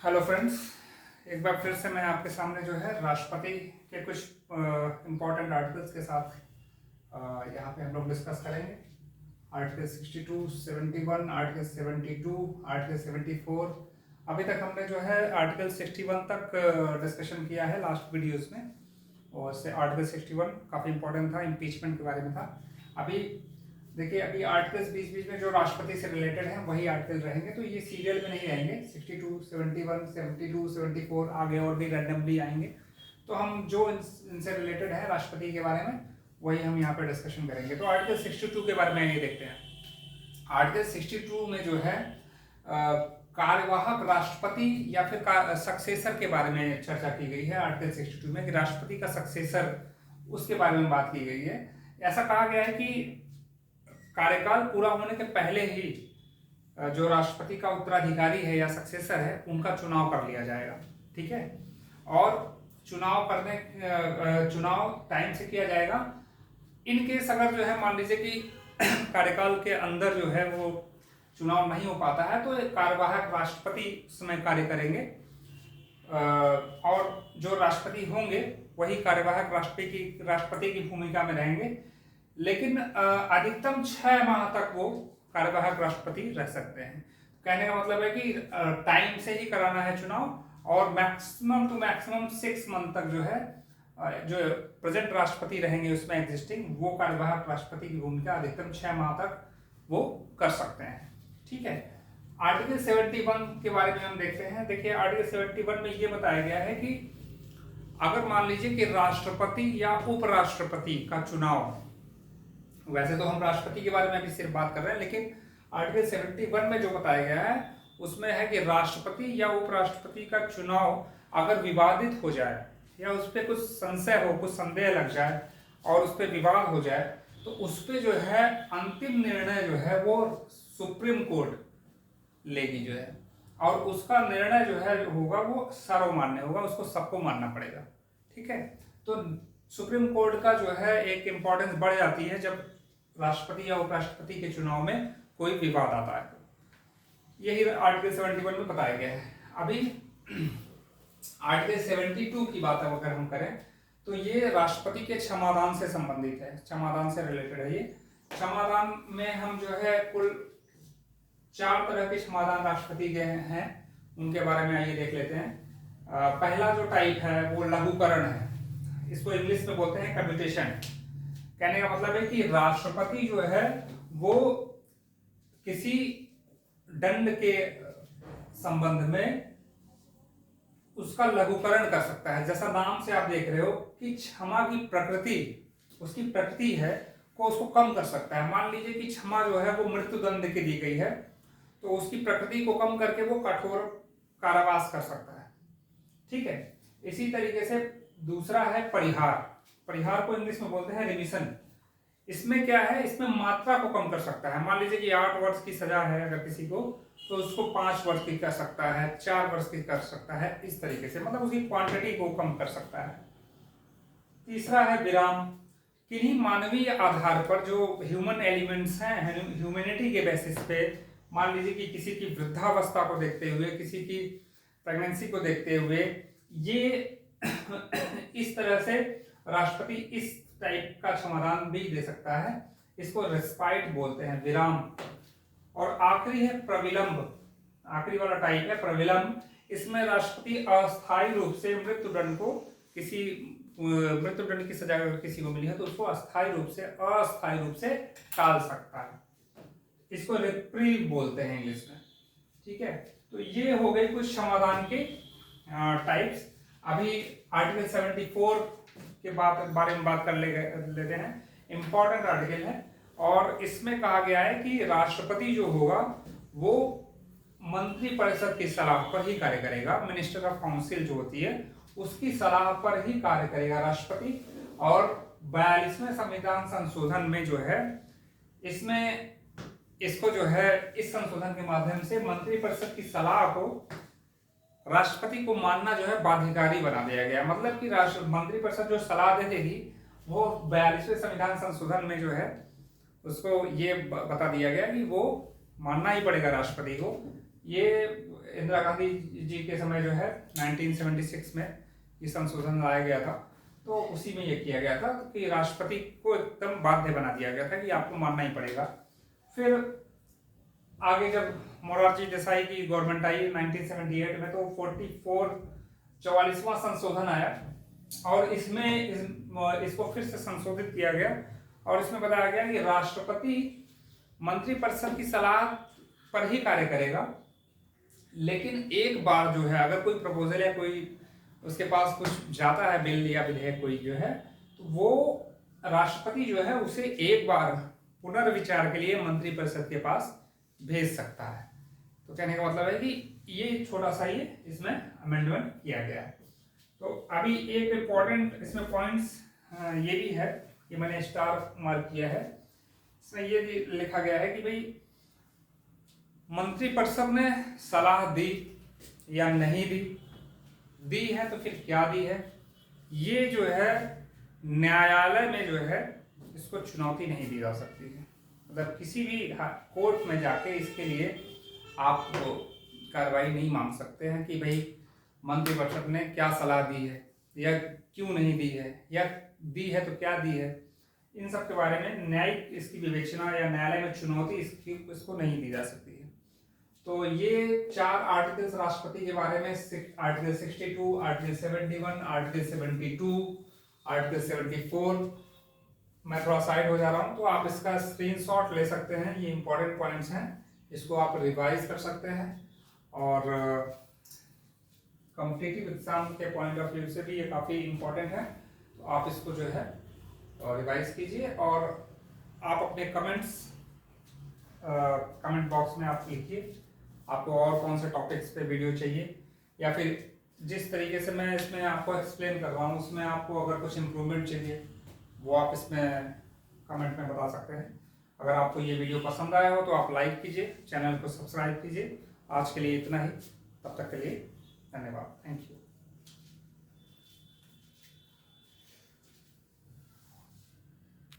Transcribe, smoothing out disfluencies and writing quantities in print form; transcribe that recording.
Hello friends, एक बार फिर से मैं आपके सामने जो है राष्ट्रपति के कुछ इम्पोर्टेंट आर्टिकल्स के साथ यहाँ पे हम लोग डिस्कस करेंगे। Article 62, 71, article 72, article 74। अभी तक हमने जो है आर्टिकल 61 तक डिस्कशन किया है लास्ट वीडियोस में, और से आर्टिकल 61 काफ़ी इंपॉर्टेंट था, इम्पीचमेंट के बारे में था। अभी देखिए, अभी आर्टिकल्स बीच बीच में जो राष्ट्रपति से रिलेटेड हैं वही आर्टिकल रहेंगे, तो ये सीरियल में नहीं रहेंगे। 62, 71, 72, 74 आगे और भी रैंडमली आएंगे, तो हम जो इनसे रिलेटेड है राष्ट्रपति के बारे में वही हम यहाँ पे डिस्कशन करेंगे। तो आर्टिकल 62 के बारे में ये देखते हैं। आर्टिकल 62 में जो है कार्यवाहक राष्ट्रपति या फिर सक्सेसर के बारे में चर्चा की गई है। आर्टिकल 62 में कि राष्ट्रपति का सक्सेसर, उसके बारे में बात की गई है। ऐसा कहा गया है कि कार्यकाल पूरा होने के पहले ही जो राष्ट्रपति का उत्तराधिकारी है या सक्सेसर है उनका चुनाव कर लिया जाएगा, ठीक है। और चुनाव टाइम से किया जाएगा। इन केस अगर जो है मान लीजिए कि कार्यकाल के अंदर जो है वो चुनाव नहीं हो पाता है तो कार्यवाहक राष्ट्रपति समय कार्य करेंगे, और जो राष्ट्रपति होंगे वही कार्यवाहक राष्ट्रपति की भूमिका में रहेंगे। लेकिन अधिकतम 6 माह तक वो कार्यवाहक राष्ट्रपति रह सकते हैं। कहने का मतलब है कि टाइम से ही कराना है चुनाव, और मैक्सिमम टू मैक्सिमम 6 मंथ तक जो है जो प्रेजेंट राष्ट्रपति रहेंगे उसमें एग्जिस्टिंग, वो कार्यवाहक राष्ट्रपति की भूमिका अधिकतम 6 माह तक वो कर सकते हैं, ठीक है। आर्टिकल 71 के बारे में हम देखते हैं। देखिए, आर्टिकल 71 में ये बताया गया है कि अगर मान लीजिए कि राष्ट्रपति या उपराष्ट्रपति का चुनाव, वैसे तो हम राष्ट्रपति के बारे में अभी सिर्फ बात कर रहे हैं, लेकिन आर्टिकल 71 में जो बताया गया है उसमें है कि राष्ट्रपति या उपराष्ट्रपति का चुनाव अगर विवादित हो जाए या उस पर कुछ संशय हो, कुछ संदेह लग जाए और उस पर विवाद हो जाए, तो उस पर जो है अंतिम निर्णय जो है वो सुप्रीम कोर्ट लेगी जो है, और उसका निर्णय जो है होगा वो सर्वमान्य होगा, उसको सबको मानना पड़ेगा, ठीक है। तो सुप्रीम कोर्ट का जो है एक इम्पोर्टेंस बढ़ जाती है जब राष्ट्रपति या उपराष्ट्रपति के चुनाव में कोई विवाद आता है। तो यही आर्टिकल 71 में बताया गया है। अभी आर्टिकल 72 की बात अगर हम करें तो ये राष्ट्रपति के क्षमादान से संबंधित है, क्षमादान से रिलेटेड है ये। क्षमादान में हम जो है कुल 4 तरह के क्षमादान राष्ट्रपति के हैं, उनके बारे में आइए देख लेते हैं। पहला जो टाइप है वो लघुकरण है, इसको इंग्लिश में बोलते हैं कम्यूटेशन। कहने का मतलब है कि राष्ट्रपति जो है वो किसी दंड के संबंध में उसका लघुकरण कर सकता है। जैसा नाम से आप देख रहे हो कि क्षमा की प्रकृति, उसकी प्रकृति है को उसको कम कर सकता है। मान लीजिए कि क्षमा जो है वो मृत्यु दंड की दी गई है, तो उसकी प्रकृति को कम करके वो कठोर कारावास कर सकता है, ठीक है। इसी तरीके से दूसरा है परिहार। परिहार को इंग्लिश में बोलते हैं रिमिशन। इसमें क्या है, इसमें मात्रा को कम कर सकता है। मान लीजिए कि 8 वर्ष की सजा है अगर किसी को, तो उसको 5 वर्ष की कर सकता है, 4 वर्ष की कर सकता है, इस तरीके से, मतलब उसकी क्वांटिटी को कम कर सकता है। तीसरा है विराम। किन्हीं मानवीय आधार पर जो ह्यूमन एलिमेंट्स हैं, ह्यूमैनिटी के बेसिस पे, मान लीजिए कि किसी की वृद्धावस्था को देखते हुए, किसी की प्रेगनेंसी को देखते हुए, ये इस तरह से राष्ट्रपति इस टाइप का क्षमादान भी दे सकता है। इसको रेस्पाइट बोलते हैं, विराम। और आखिरी है प्रविलंब। आखिरी वाला टाइप है प्रविलंब। इसमें राष्ट्रपति अस्थायी रूप से मृत्युदंड की सजा अगर किसी को मिली है तो उसको अस्थायी रूप से टाल सकता है। इसको रिप्रीव बोलते हैं इंग्लिश में, ठीक है। तो ये हो गई कुछ क्षमादान के टाइप्स। अभी आर्टिकल 74 के बारे में बात कर लेते हैं। इंपॉर्टेंट आर्टिकल है, और इसमें कहा गया है कि राष्ट्रपति जो होगा वो मंत्रिपरिषद की सलाह पर ही कार्य करेगा। मिनिस्टर ऑफ काउंसिल जो होती है उसकी सलाह पर ही कार्य करेगा राष्ट्रपति। और 42वें संविधान संशोधन में जो है इसमें इसको जो है इस संशोधन के माध्यम से मंत्रिपरिषद की सलाह को राष्ट्रपति को मानना जो है बाध्यकारी बना दिया गया। मतलब कि मंत्रिपरिषद जो सलाह दे देगी वो 42वें संविधान संशोधन में जो है उसको ये बता दिया गया कि वो मानना ही पड़ेगा राष्ट्रपति को। ये इंदिरा गांधी जी के समय जो है 1976 में ये संशोधन लाया गया था। तो उसी में ये किया गया था कि राष्ट्रपति को एकदम बाध्य बना दिया गया था कि आपको मानना ही पड़ेगा। फिर आगे जब मोरारजी देसाई की गवर्नमेंट आई 1978 में, तो 44वां संशोधन आया और इसमें इसको फिर से संशोधित किया गया और इसमें बताया गया कि राष्ट्रपति मंत्रिपरिषद की सलाह पर ही कार्य करेगा, लेकिन एक बार जो है अगर कोई प्रपोजल या कोई उसके पास कुछ जाता है, बिल या विधेयक कोई जो है, तो वो राष्ट्रपति जो है उसे एक बार पुनर्विचार के लिए मंत्रिपरिषद के पास भेज सकता है। तो कहने का मतलब है कि ये छोटा सा ये इसमें अमेंडमेंट किया गया है। तो अभी एक इम्पॉर्टेंट इसमें पॉइंट्स ये भी है, ये मैंने स्टार मार्क किया है। इसमें ये लिखा गया है कि भाई मंत्रिपरिषद ने सलाह दी या नहीं दी है तो फिर क्या दी है, ये जो है न्यायालय में जो है इसको चुनौती नहीं दी जा सकती है। मतलब किसी भी कोर्ट में जाके इसके लिए आप कार्रवाई नहीं मांग सकते हैं कि भाई मंत्रिपरिषद ने क्या सलाह दी है या क्यों नहीं दी है, या दी है तो क्या दी है। इन सब के बारे में न्यायिक इसकी विवेचना या न्यायालय में चुनौती इसको नहीं दी जा सकती है। तो ये 4 आर्टिकल्स राष्ट्रपति के बारे में, आर्टिकल 62, आर्टिकल 71, आर्टिकल 72, आर्टिकल 74। मैं थोड़ा साइड हो जा रहा हूँ, तो आप इसका स्क्रीनशॉट ले सकते हैं। ये इंपॉर्टेंट पॉइंट्स हैं, इसको आप रिवाइज कर सकते हैं और कॉम्पिटिटिव एग्जाम के पॉइंट ऑफ व्यू से भी ये काफ़ी इंपॉर्टेंट है। तो आप इसको जो है रिवाइज कीजिए और आप अपने कमेंट बॉक्स में आप लिखिए आपको और कौन से टॉपिक्स पे वीडियो चाहिए, या फिर जिस तरीके से मैं इसमें आपको एक्सप्लेन कर रहा हूँ उसमें आपको अगर कुछ इम्प्रूवमेंट चाहिए वो आप इसमें कमेंट में बता सकते हैं। अगर आपको ये वीडियो पसंद आया हो तो आप लाइक कीजिए, चैनल को सब्सक्राइब कीजिए। आज के लिए इतना ही, तब तक के लिए धन्यवाद, थैंक यू।